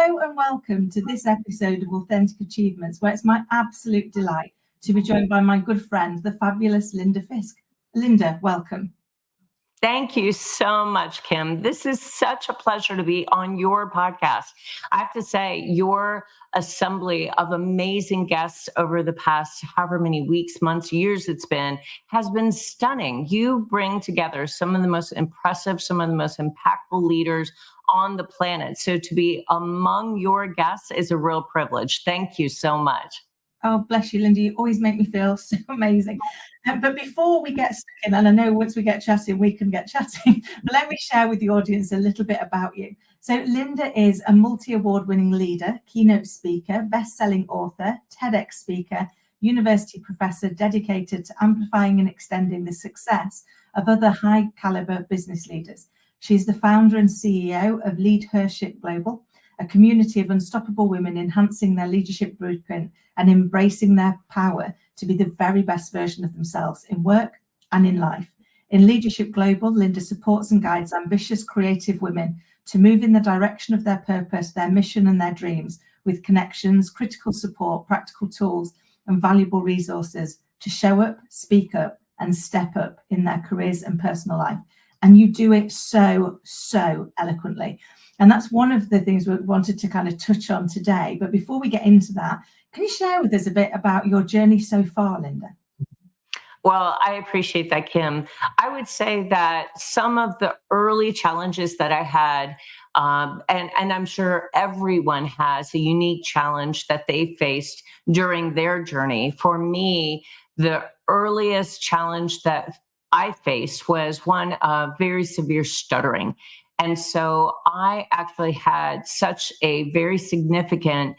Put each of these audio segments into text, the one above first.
Hello and welcome to this episode of Authentic Achievements, where it's my absolute delight to be joined by my good friend, the fabulous Linda Fisk. Linda, welcome. Thank you so much, Kim. This is such a pleasure to be on your podcast. I have to say, your assembly of amazing guests over the past however many weeks, months, years it's been, has been stunning. You bring together some of the most impressive, some of the most impactful leaders on the planet. So to be among your guests is a real privilege. Thank you so much. Oh, bless you, Linda. You always make me feel so amazing. But before we get stuck in, and I know once we get chatting, we can get chatting, but let me share with the audience a little bit about you. So Linda is a multi-award winning leader, keynote speaker, best-selling author, TEDx speaker, university professor dedicated to amplifying and extending the success of other high-caliber business leaders. She's the founder and CEO of LeadHERship Global, a community of unstoppable women enhancing their leadership blueprint and embracing their power to be the very best version of themselves in work and in life. In LeadHERship Global, Linda supports and guides ambitious, creative women to move in the direction of their purpose, their mission, and their dreams with connections, critical support, practical tools, and valuable resources to show up, speak up, and step up in their careers and personal life. And you do it so eloquently. And that's one of the things we wanted to kind of touch on today. But before we get into that, can you share with us a bit about your journey so far, Linda? Well, I appreciate that, Kim. I would say that some of the early challenges that I had, and I'm sure everyone has a unique challenge that they faced during their journey. For me, the earliest challenge that I faced was one of very severe stuttering. And so I actually had such a very significant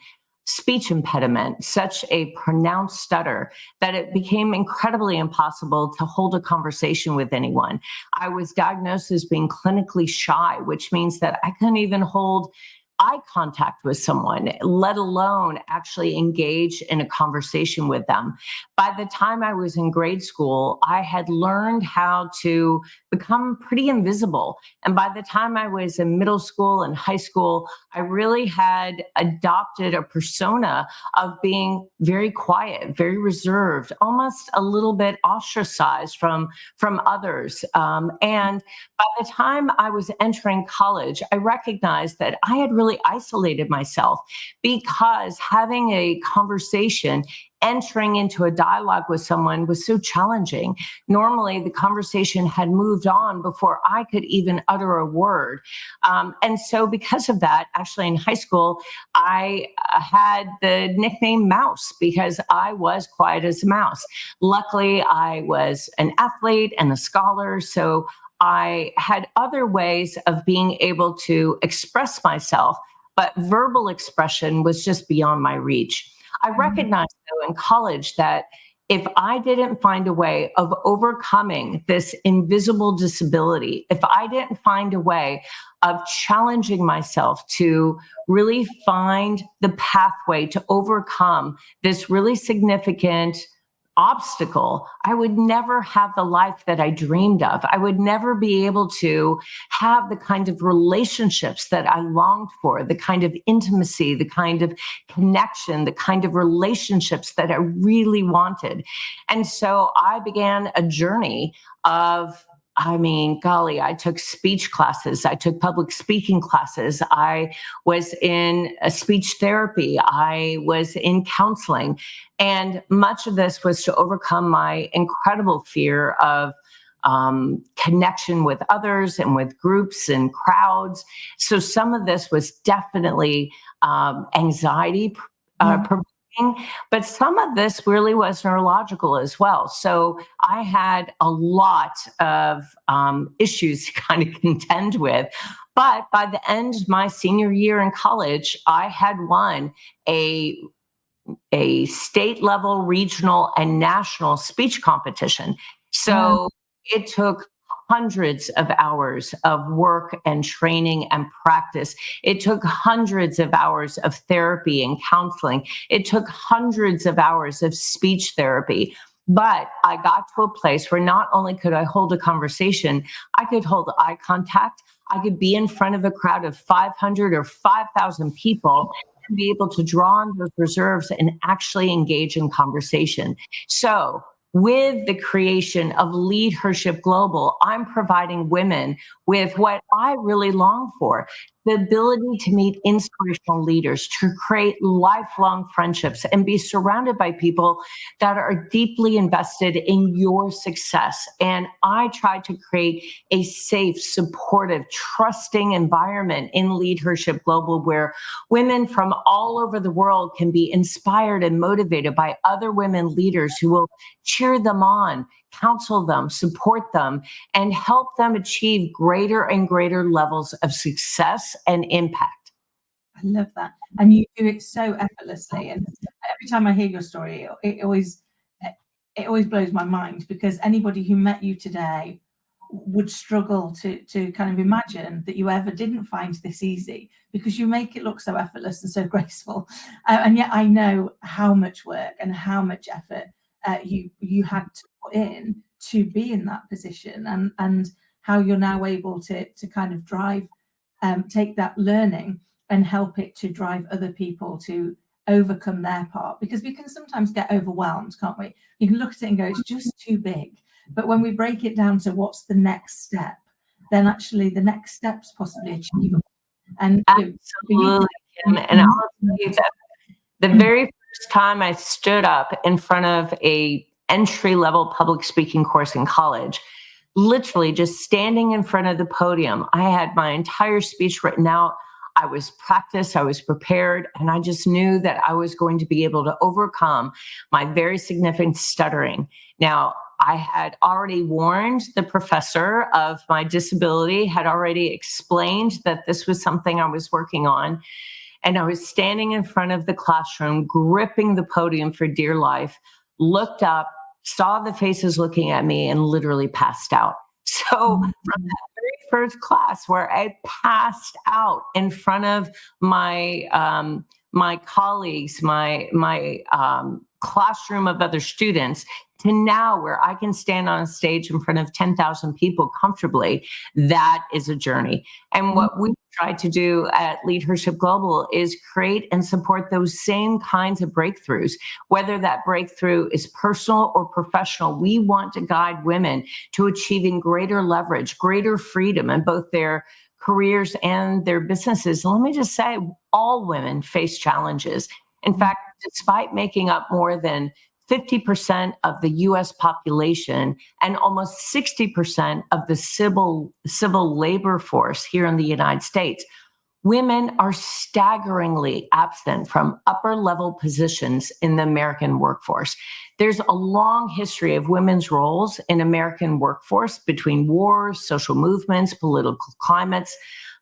speech impediment, such a pronounced stutter, that it became incredibly impossible to hold a conversation with anyone. I was diagnosed as being clinically shy, which means that I couldn't even hold eye contact with someone, let alone actually engage in a conversation with them. By the time I was in grade school, I had learned how to become pretty invisible. And by the time I was in middle school and high school, I really had adopted a persona of being very quiet, very reserved, almost a little bit ostracized from others. And by the time I was entering college, I recognized that I had really isolated myself because having a conversation, entering into a dialogue with someone was so challenging. Normally, the conversation had moved on before I could even utter a word. And so because of that, actually in high school, I had the nickname Mouse because I was quiet as a mouse. Luckily, I was an athlete and a scholar, so I had other ways of being able to express myself, but verbal expression was just beyond my reach. I recognized, though, in college that if I didn't find a way of overcoming this invisible disability, if I didn't find a way of challenging myself to really find the pathway to overcome this really significant obstacle, I would never have the life that I dreamed of. I would never be able to have the kind of relationships that I longed for, the kind of intimacy, the kind of connection, the kind of relationships that I really wanted. And so I began a journey of, I took speech classes. I took public speaking classes. I was in a speech therapy. I was in counseling. And much of this was to overcome my incredible fear of connection with others and with groups and crowds. So some of this was definitely anxiety provoking. But some of this really was neurological as well. So I had a lot of issues to kind of contend with. But by the end of my senior year in college, I had won a state level, regional, and national speech competition. So it took hundreds of hours of work and training and practice. It took hundreds of hours of therapy and counseling. It took hundreds of hours of speech therapy. But I got to a place where not only could I hold a conversation, I could hold eye contact. I could be in front of a crowd of 500 or 5,000 people and be able to draw on those reserves and actually engage in conversation. So with the creation of LeadHERship Global, I'm providing women with what I really long for, the ability to meet inspirational leaders, to create lifelong friendships, and be surrounded by people that are deeply invested in your success. And I try to create a safe, supportive, trusting environment in LeadHERship Global where women from all over the world can be inspired and motivated by other women leaders who will cheer them on, counsel them, support them, and help them achieve greater and greater levels of success and impact. I love that. And you do it so effortlessly. And every time I hear your story, it always blows my mind, because anybody who met you today would struggle to kind of imagine that you ever didn't find this easy, because you make it look so effortless and so graceful. And yet I know how much work and how much effort you had to put in to be in that position, and how you're now able to kind of drive, take that learning and help it to drive other people to overcome their part, because we can sometimes get overwhelmed, can't we? You can look at it and go, it's just too big. But when we break it down to what's the next step, then actually the next step's possibly achievable. And absolutely, Kim. And I'll tell you that the very first time I stood up in front of a entry-level public speaking course in college, literally just standing in front of the podium, I had my entire speech written out. I was practiced, I was prepared, and I just knew that I was going to be able to overcome my very significant stuttering. Now, I had already warned the professor of my disability, had already explained that this was something I was working on. And I was standing in front of the classroom, gripping the podium for dear life, looked up, saw the faces looking at me, and literally passed out. So from that very first class where I passed out in front of my my colleagues, my classroom of other students, to now where I can stand on a stage in front of 10,000 people comfortably, that is a journey. And what we try to do at LeadHERship Global is create and support those same kinds of breakthroughs, whether that breakthrough is personal or professional. We want to guide women to achieving greater leverage, greater freedom in both their careers and their businesses. And let me just say, all women face challenges. In fact, despite making up more than 50% of the US population and almost 60% of the civil labor force here in the United States, women are staggeringly absent from upper level positions in the American workforce. There's a long history of women's roles in American workforce between wars, social movements, political climates,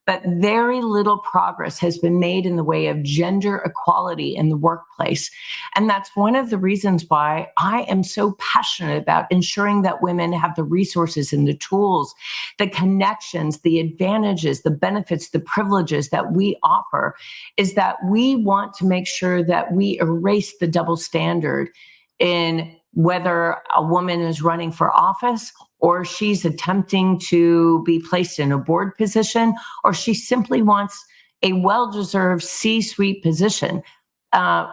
but very little progress has been made in the way of gender equality in the workplace. And that's one of the reasons why I am so passionate about ensuring that women have the resources and the tools, the connections, the advantages, the benefits, the privileges that we offer, is that we want to make sure that we erase the double standard in whether a woman is running for office, or she's attempting to be placed in a board position, or she simply wants a well-deserved C-suite position.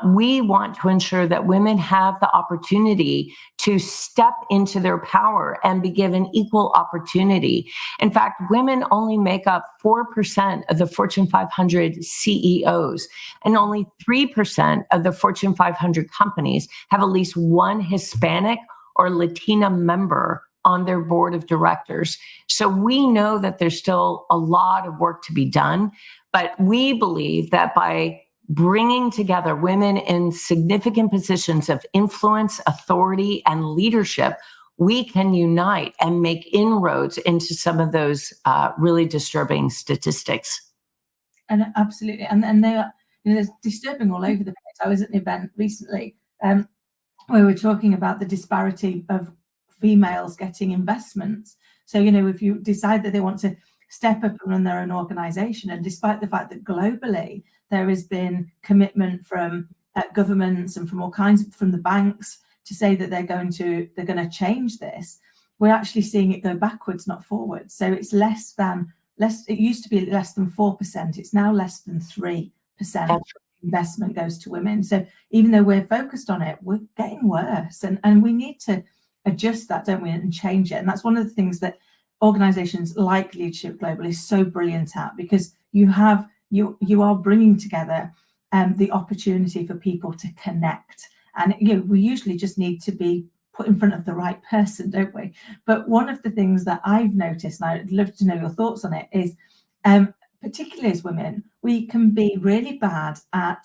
We want to ensure that women have the opportunity to step into their power and be given equal opportunity. In fact, women only make up 4% of the Fortune 500 CEOs, and only 3% of the Fortune 500 companies have at least one Hispanic or Latina member on their board of directors. So we know that there's still a lot of work to be done, but we believe that by bringing together women in significant positions of influence, authority, and leadership, we can unite and make inroads into some of those really disturbing statistics. And absolutely, and they are, they're disturbing all over the place. I was at an event recently where we were talking about the disparity of females getting investments. So, if you decide that they want to step up and run their own organization, and despite the fact that globally there has been commitment from governments and from all kinds, from the banks, to say that they're going to change this, we're actually seeing it go backwards, not forwards. So it's it used to be less than 4%. It's now less than 3% investment goes to women. So even though we're focused on it, we're getting worse. And we need to adjust that, don't we, and change it. And that's one of the things that organizations like LeadHERship Global is so brilliant at, because you are bringing together the opportunity for people to connect. And we usually just need to be put in front of the right person, don't we? But one of the things that I've noticed, and I'd love to know your thoughts on it, is particularly as women, we can be really bad at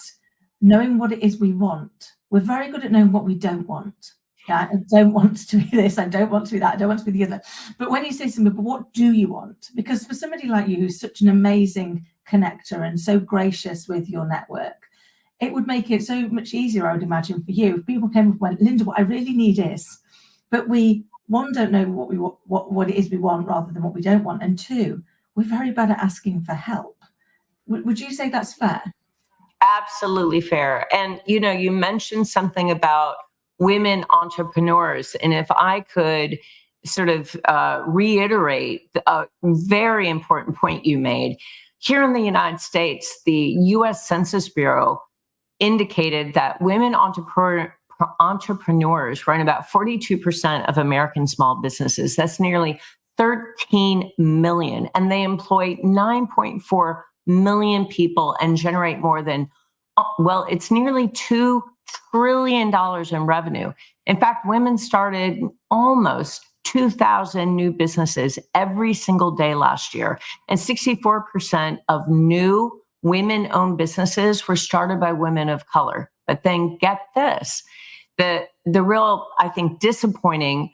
knowing what it is we want. We're very good at knowing what we don't want. Yeah, I don't want to be this, I don't want to be that, I don't want to be the other. But when you say to somebody, but what do you want? Because for somebody like you, who's such an amazing connector and so gracious with your network, it would make it so much easier, I would imagine, for you if people came up and went, Linda, what I really need is, but we, one, don't know what it is we want rather than what we don't want, and two, we're very bad at asking for help. Would you say that's fair? Absolutely fair. And you mentioned something about women entrepreneurs, and if I could sort of reiterate a very important point you made, here in the United States, the U.S. Census Bureau indicated that women entrepreneurs run about 42% of American small businesses. That's nearly 13 million. And they employ 9.4 million people and generate more than, it's nearly $2 trillion in revenue. In fact, women started almost 2,000 new businesses every single day last year. And 64% of new women-owned businesses were started by women of color. But then get this, the real, I think, disappointing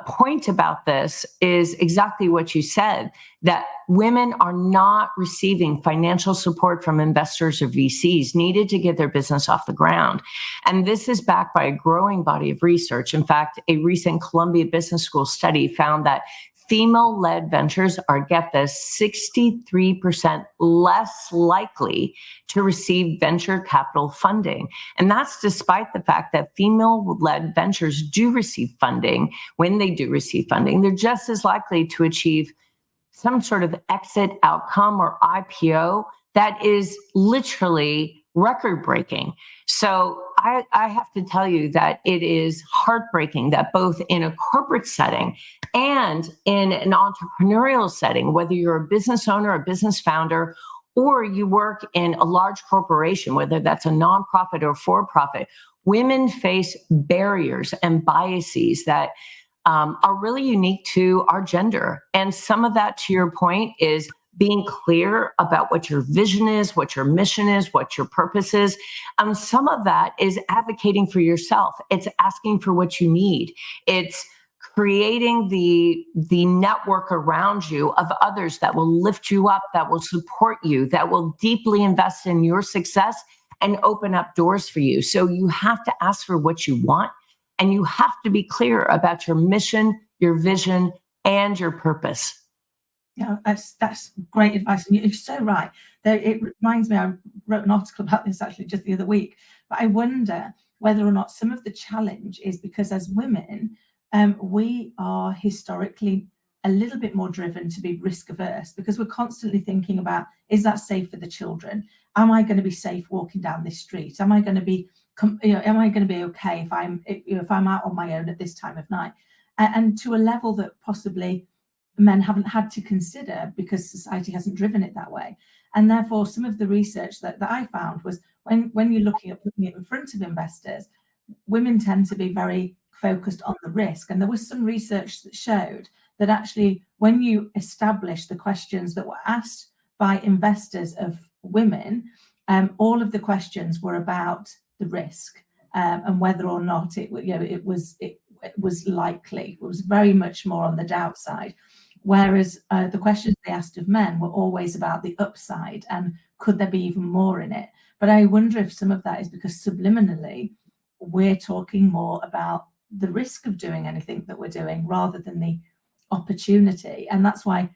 point about this is exactly what you said, that women are not receiving financial support from investors or VCs needed to get their business off the ground. And this is backed by a growing body of research. In fact, a recent Columbia Business School study found that female-led ventures are, get this, 63% less likely to receive venture capital funding. And that's despite the fact that female-led ventures do receive funding. When they do receive funding, they're just as likely to achieve some sort of exit outcome or IPO that is literally record-breaking. So I have to tell you that it is heartbreaking that both in a corporate setting and in an entrepreneurial setting, whether you're a business owner, a business founder, or you work in a large corporation, whether that's a nonprofit or for-profit, women face barriers and biases that are really unique to our gender. And some of that, to your point, is being clear about what your vision is, what your mission is, what your purpose is. Some of that is advocating for yourself. It's asking for what you need. It's creating the network around you of others that will lift you up, that will support you, that will deeply invest in your success and open up doors for you. So you have to ask for what you want, and you have to be clear about your mission, your vision, and your purpose. Yeah, that's great advice, and you're so right. It reminds me, I wrote an article about this actually just the other week, but I wonder whether or not some of the challenge is because as women, we are historically a little bit more driven to be risk averse, because we're constantly thinking about, is that safe for the children? Am I going to be safe walking down this street? Am I going to be, am I going to be okay if I'm out on my own at this time of night? And to a level that possibly men haven't had to consider because society hasn't driven it that way. And therefore, some of the research that I found was when you're looking at putting it in front of investors, women tend to be very focused on the risk. And there was some research that showed that actually when you establish the questions that were asked by investors of women, all of the questions were about the risk and whether or not it was likely. It was very much more on the doubt side. Whereas the questions they asked of men were always about the upside and could there be even more in it? But I wonder if some of that is because subliminally we're talking more about the risk of doing anything that we're doing rather than the opportunity. And that's why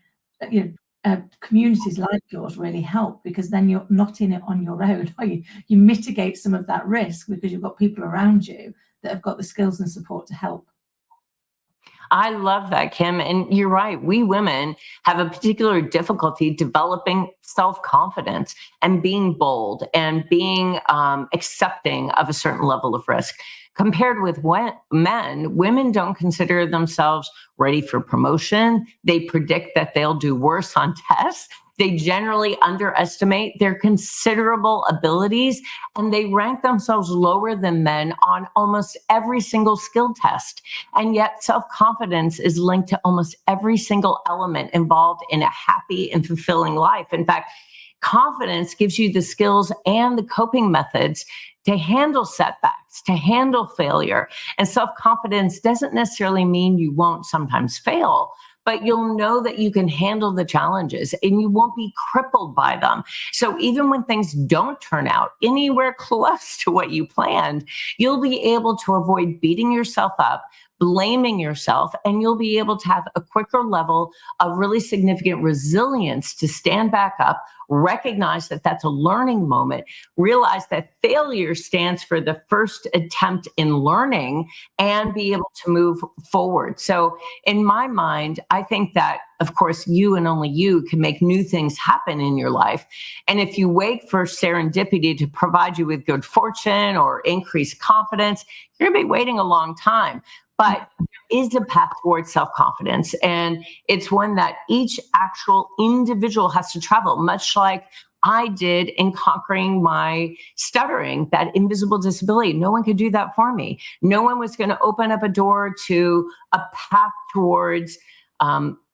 communities like yours really help, because then you're not in it on your own. You mitigate some of that risk because you've got people around you that have got the skills and support to help. I love that, Kim. And you're right. We women have a particular difficulty developing self-confidence and being bold and being accepting of a certain level of risk. Compared with men, women don't consider themselves ready for promotion. They predict that they'll do worse on tests. They generally underestimate their considerable abilities, and they rank themselves lower than men on almost every single skill test. And yet self-confidence is linked to almost every single element involved in a happy and fulfilling life. In fact, confidence gives you the skills and the coping methods to handle setbacks, to handle failure. And self-confidence doesn't necessarily mean you won't sometimes fail, but you'll know that you can handle the challenges and you won't be crippled by them. So even when things don't turn out anywhere close to what you planned, you'll be able to avoid beating yourself up, blaming yourself, and you'll be able to have a quicker level of really significant resilience to stand back up, recognize that that's a learning moment, realize that failure stands for the first attempt in learning, and be able to move forward. So in my mind, I think that, of course, you and only you can make new things happen in your life. And if you wait for serendipity to provide you with good fortune or increased confidence, you're going to be waiting a long time. But there is a path towards self-confidence, and it's one that each actual individual has to travel, much like I did in conquering my stuttering, that invisible disability. No one could do that for me. No one was going to open up a door to a path towards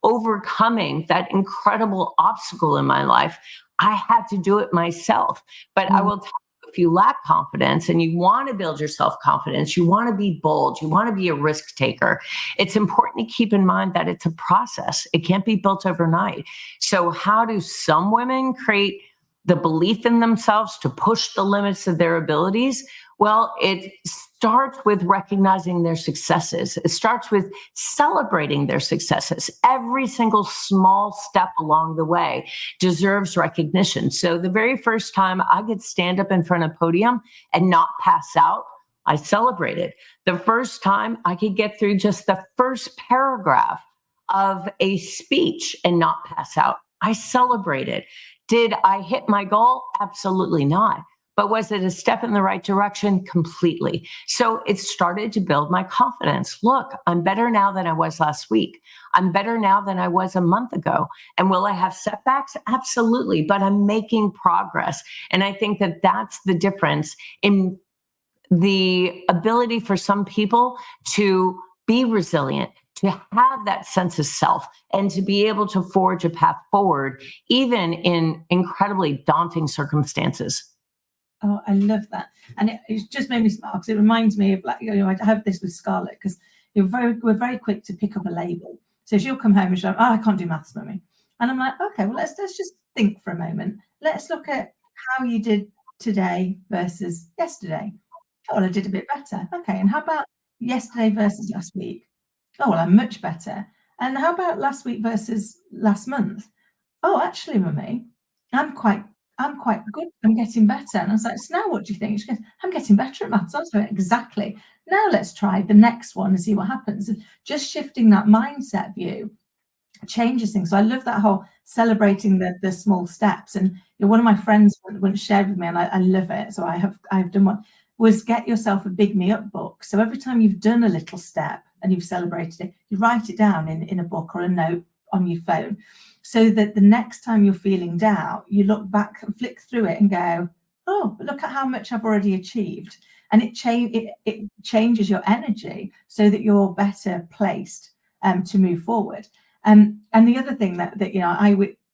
overcoming that incredible obstacle in my life. I had to do it myself. But I will tell you, if you lack confidence and you want to build your self-confidence, you want to be bold, you want to be a risk taker, it's important to keep in mind that it's a process. It can't be built overnight. So how do some women create the belief in themselves to push the limits of their abilities? Well, it starts with recognizing their successes. It starts with celebrating their successes. Every single small step along the way deserves recognition. So the very first time I could stand up in front of a podium and not pass out, I celebrated. The first time I could get through just the first paragraph of a speech and not pass out, I celebrated. Did I hit my goal? Absolutely not. But was it a step in the right direction? Completely. So it started to build my confidence. Look, I'm better now than I was last week. I'm better now than I was a month ago. And will I have setbacks? Absolutely. But I'm making progress. And I think that that's the difference in the ability for some people to be resilient, to have that sense of self, and to be able to forge a path forward, even in incredibly daunting circumstances. Oh, I love that. And it just made me smile because it reminds me of, like, I have this with Scarlett, because we're very quick to pick up a label. So she'll come home and she'll, oh, I can't do maths, mummy. And I'm like, okay, well, let's just think for a moment. Let's look at how you did today versus yesterday. Oh, well, I did a bit better. Okay, and how about yesterday versus last week? Oh, well, I'm much better. And how about last week versus last month? Oh, actually, mummy, I'm quite good. I'm getting better. And I was like, so now what do you think? She goes, I'm getting better at maths. I was like, exactly. Now let's try the next one and see what happens. And just shifting that mindset view changes things. So I love that whole celebrating the small steps. And one of my friends once shared with me, and I love it. So I've done one, was get yourself a Big Me Up book. So every time you've done a little step and you've celebrated it, you write it down in a book or a note on your phone, so that the next time you're feeling down, you look back and flick through it and go, oh, but look at how much I've already achieved. And it changes your energy so that you're better placed to move forward. And the other thing that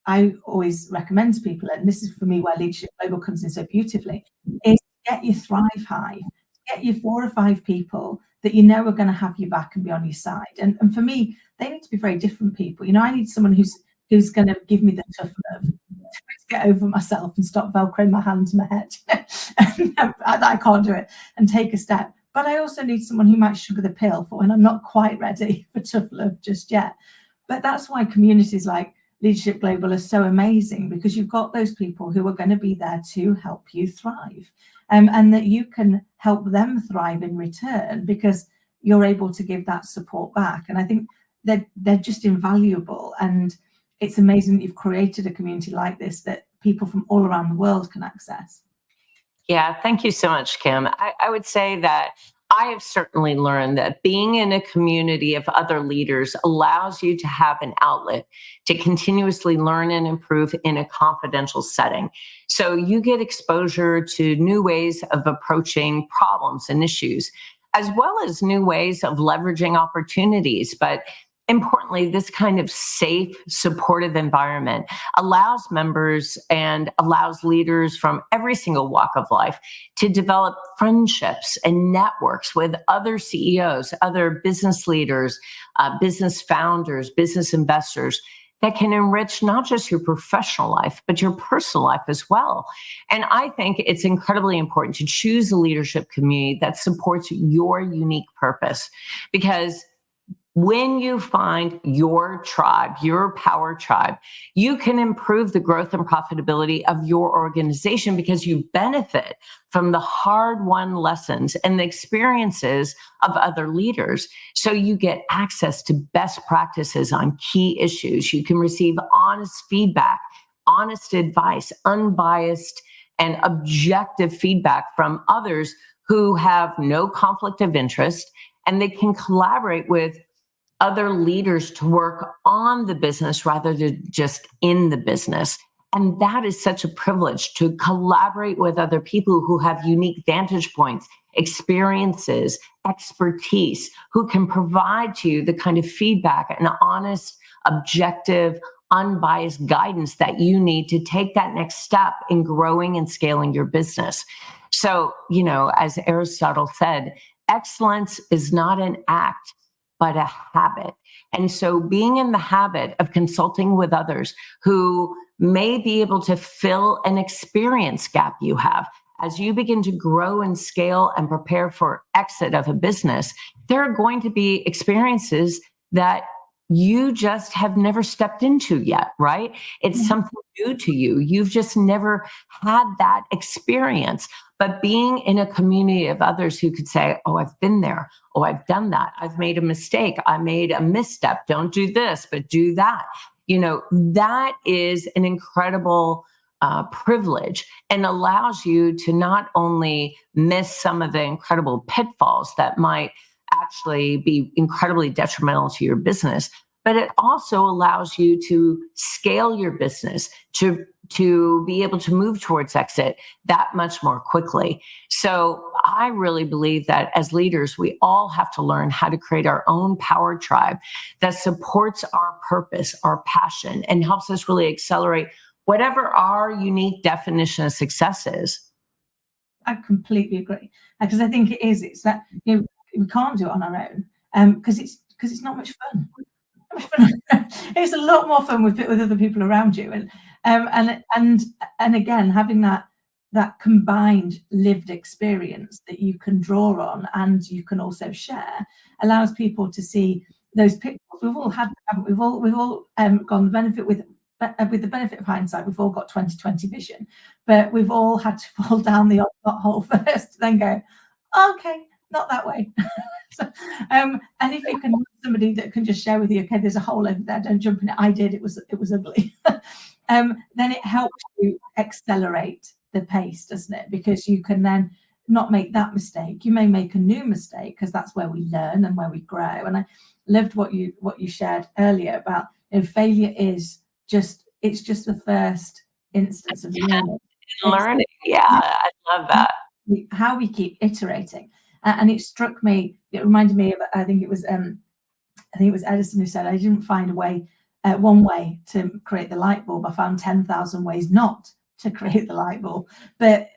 I always recommend to people, and this is for me where LeadHERship Global comes in so beautifully, is get your Thrive Hive, get your 4 or 5 people that you know are going to have your back and be on your side. And for me, they need to be very different people. I need someone who's going to give me the tough love to get over myself and stop velcroing my hand to my head. I can't do it, and take a step. But I also need someone who might sugar the pill for when I'm not quite ready for tough love just yet. But that's why communities like LeadHERship Global are so amazing, because you've got those people who are going to be there to help you thrive. and that you can help them thrive in return because you're able to give that support back. And I think that they're just invaluable. And it's amazing that you've created a community like this that people from all around the world can access. Yeah, thank you so much, Kim. I would say that I have certainly learned that being in a community of other leaders allows you to have an outlet to continuously learn and improve in a confidential setting. So you get exposure to new ways of approaching problems and issues, as well as new ways of leveraging opportunities. But importantly, this kind of safe, supportive environment allows members and allows leaders from every single walk of life to develop friendships and networks with other CEOs, other business leaders, business founders, business investors that can enrich not just your professional life, but your personal life as well. And I think it's incredibly important to choose a leadership community that supports your unique purpose, because when you find your tribe, your power tribe, you can improve the growth and profitability of your organization because you benefit from the hard-won lessons and the experiences of other leaders. So you get access to best practices on key issues. You can receive honest feedback, honest advice, unbiased and objective feedback from others who have no conflict of interest, and they can collaborate with other leaders to work on the business rather than just in the business. And that is such a privilege, to collaborate with other people who have unique vantage points, experiences, expertise, who can provide to you the kind of feedback and honest, objective, unbiased guidance that you need to take that next step in growing and scaling your business. So, as Aristotle said, excellence is not an act, but a habit. And so being in the habit of consulting with others who may be able to fill an experience gap you have as you begin to grow and scale and prepare for exit of a business, there are going to be experiences that you just have never stepped into yet, right? It's something new to you. You've just never had that experience. But being in a community of others who could say, oh, I've been there. Oh, I've done that. I've made a mistake. I made a misstep. Don't do this, but do that. That is an incredible privilege, and allows you to not only miss some of the incredible pitfalls that might actually be incredibly detrimental to your business, but it also allows you to scale your business, to be able to move towards exit that much more quickly. So I really believe that as leaders, we all have to learn how to create our own power tribe that supports our purpose, our passion, and helps us really accelerate whatever our unique definition of success is. I completely agree, because I think it's that we can't do it on our own, because it's not much fun. It's a lot more fun with other people around you, and again, having that combined lived experience that you can draw on and you can also share allows people to see those pitfalls. We've all had, haven't we? We've all gone the benefit with the benefit of hindsight. We've all got 20/20 vision, but we've all had to fall down the hole first, then go, okay, not that way. So, and if you can have somebody that can just share with you, okay, there's a hole over there, don't jump in it. I did, it was ugly. Then it helps you accelerate the pace, doesn't it? Because you can then not make that mistake. You may make a new mistake, because that's where we learn and where we grow. And I loved what you shared earlier about failure is just the first instance of learning. Yeah, I love that. How we keep iterating. And it struck me, it reminded me of, I think it was Edison who said, I didn't find one way to create the light bulb. I found 10,000 ways not to create the light bulb. But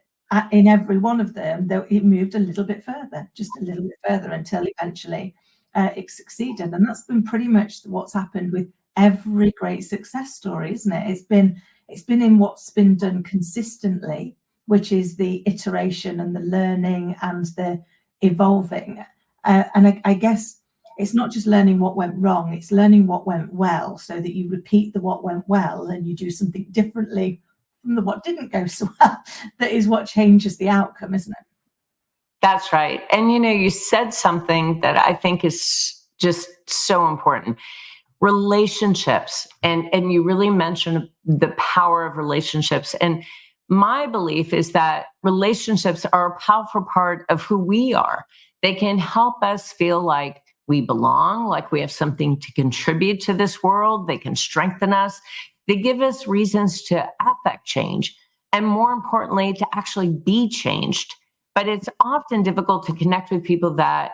in every one of them, it moved a little bit further, just a little bit further, until eventually it succeeded. And that's been pretty much what's happened with every great success story, isn't it? It's been in what's been done consistently, which is the iteration and the learning and the evolving. And I guess it's not just learning what went wrong, it's learning what went well, so that you repeat what went well and you do something differently from the what didn't go so well that is what changes the outcome, isn't it? That's right. And you said something that I think is just so important. Relationships. And you really mentioned the power of relationships. And my belief is that relationships are a powerful part of who we are. They can help us feel like we belong, like we have something to contribute to this world. They can strengthen us. They give us reasons to affect change, and more importantly, to actually be changed. But it's often difficult to connect with people that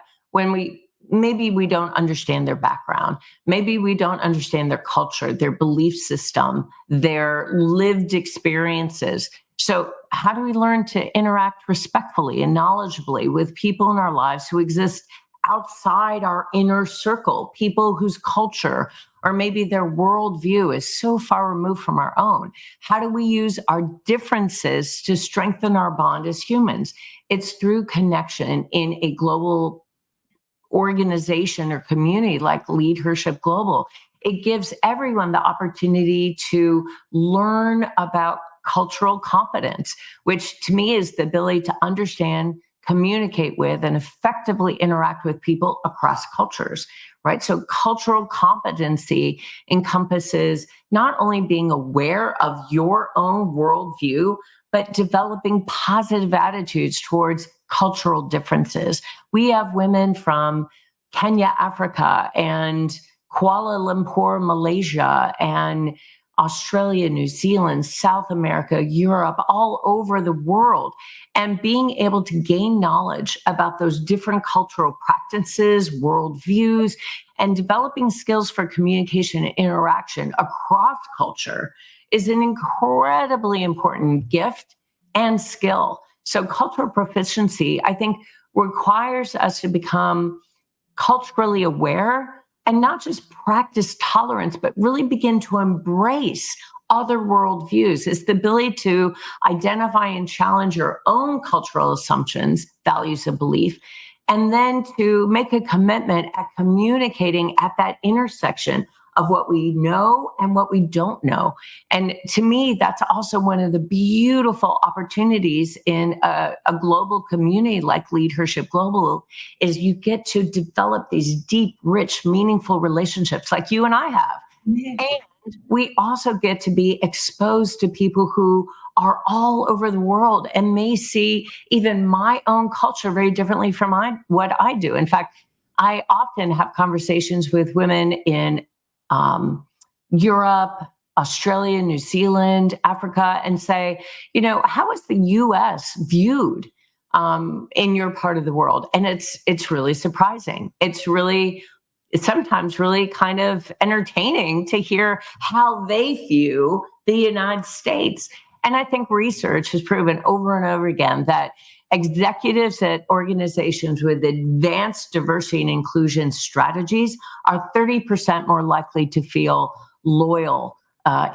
maybe we don't understand their background. Maybe we don't understand their culture, their belief system, their lived experiences. So how do we learn to interact respectfully and knowledgeably with people in our lives who exist outside our inner circle, people whose culture or maybe their worldview is so far removed from our own? How do we use our differences to strengthen our bond as humans? It's through connection in a global organization or community like LeadHERship Global. It gives everyone the opportunity to learn about cultural competence, which to me is the ability to understand, communicate with, and effectively interact with people across cultures, right? So cultural competency encompasses not only being aware of your own worldview, but developing positive attitudes towards cultural differences. We have women from Kenya, Africa, and Kuala Lumpur, Malaysia, and Australia, New Zealand, South America, Europe, all over the world. And being able to gain knowledge about those different cultural practices, worldviews, and developing skills for communication and interaction across culture is an incredibly important gift and skill. So cultural proficiency, I think, requires us to become culturally aware and not just practice tolerance, but really begin to embrace other worldviews. It's the ability to identify and challenge your own cultural assumptions, values, and belief, and then to make a commitment at communicating at that intersection of what we know and what we don't know. And to me, that's also one of the beautiful opportunities in a global community like LeadHERship Global, is you get to develop these deep, rich, meaningful relationships like you and I have. Yeah. And we also get to be exposed to people who are all over the world and may see even my own culture very differently from what I do. In fact, I often have conversations with women in Europe, Australia, New Zealand, Africa, and say, how is the U.S. viewed in your part of the world? And it's really surprising. It's sometimes really kind of entertaining to hear how they view the United States. And I think research has proven over and over again that executives at organizations with advanced diversity and inclusion strategies are 30% more likely to feel loyal,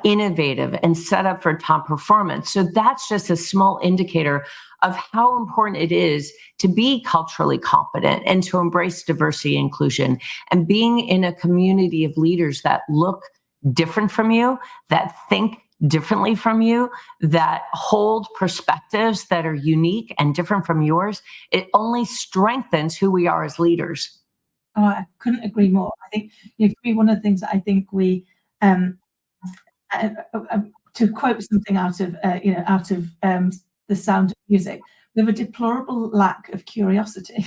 innovative, and set up for top performance. So that's just a small indicator of how important it is to be culturally competent and to embrace diversity and inclusion, and being in a community of leaders that look different from you, that think differently from you, that hold perspectives that are unique and different from yours. It only strengthens who we are as leaders. Oh, I couldn't agree more. I think for me, one of the things that I think we, to quote something out of The Sound of Music, we have a deplorable lack of curiosity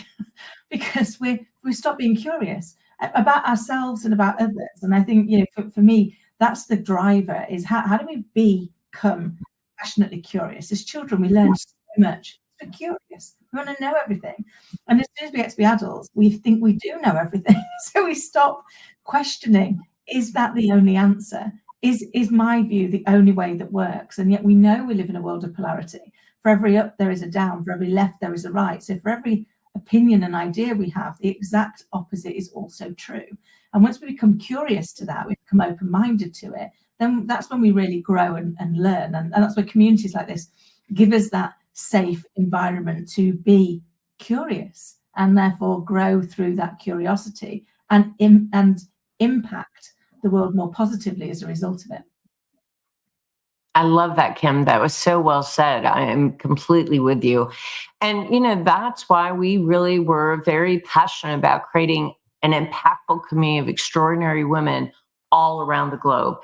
because we stop being curious about ourselves and about others. And I think for me, that's the driver, is how do we become passionately curious? As children, we learn so much. We're curious. We want to know everything. And as soon as we get to be adults, we think we do know everything. So we stop questioning, is that the only answer? Is my view the only way that works? And yet we know we live in a world of polarity. For every up, there is a down. For every left, there is a right. So for every opinion and idea we have, the exact opposite is also true. And once we become curious to that, we become open-minded to it, then that's when we really grow and learn. And that's where communities like this give us that safe environment to be curious and therefore grow through that curiosity and impact the world more positively as a result of it. I love that, Kim. That was so well said. I am completely with you. And, that's why we really were very passionate about creating an impactful community of extraordinary women all around the globe.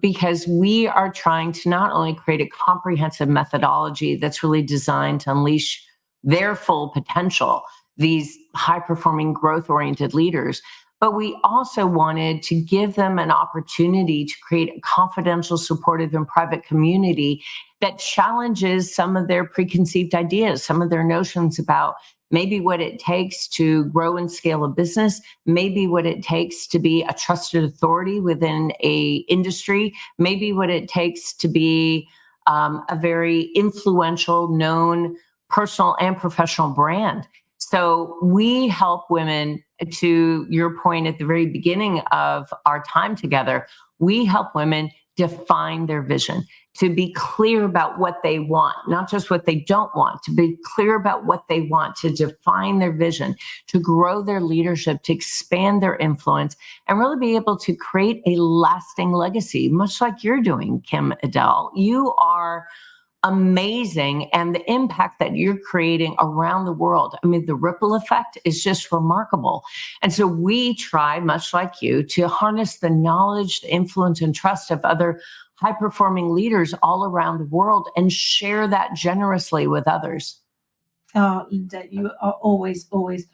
Because we are trying to not only create a comprehensive methodology that's really designed to unleash their full potential, these high performing, growth oriented leaders, but we also wanted to give them an opportunity to create a confidential, supportive, and private community that challenges some of their preconceived ideas, some of their notions about maybe what it takes to grow and scale a business, maybe what it takes to be a trusted authority within a industry, maybe what it takes to be a very influential, known personal and professional brand. So we help women, to your point at the very beginning of our time together, we help women define their vision, to be clear about what they want, not just what they don't want, to be clear about what they want, to define their vision, to grow their leadership, to expand their influence, and really be able to create a lasting legacy, much like you're doing, Kim-adele. You are amazing, and the impact that you're creating around the world. I mean, the ripple effect is just remarkable. And so we try, much like you, to harness the knowledge, the influence, and trust of other high-performing leaders all around the world and share that generously with others. Oh, Linda, you are always, always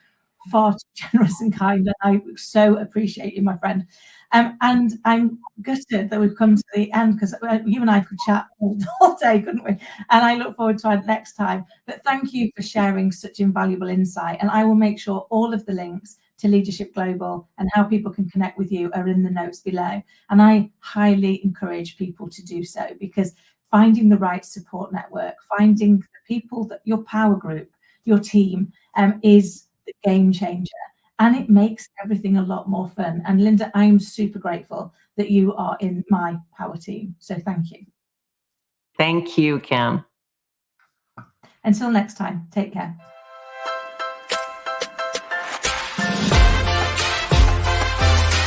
far too generous and kind, and I so appreciate you, my friend. And I'm gutted that we've come to the end, because you and I could chat all day, couldn't we? And I look forward to it next time. But thank you for sharing such invaluable insight. And I will make sure all of the links to LeadHERship Global and how people can connect with you are in the notes below. And I highly encourage people to do so, because finding the right support network, finding the people that your power group, your team, is the game changer. And it makes everything a lot more fun. And Linda, I'm super grateful that you are in my power team. So thank you. Thank you, Kim. Until next time, take care.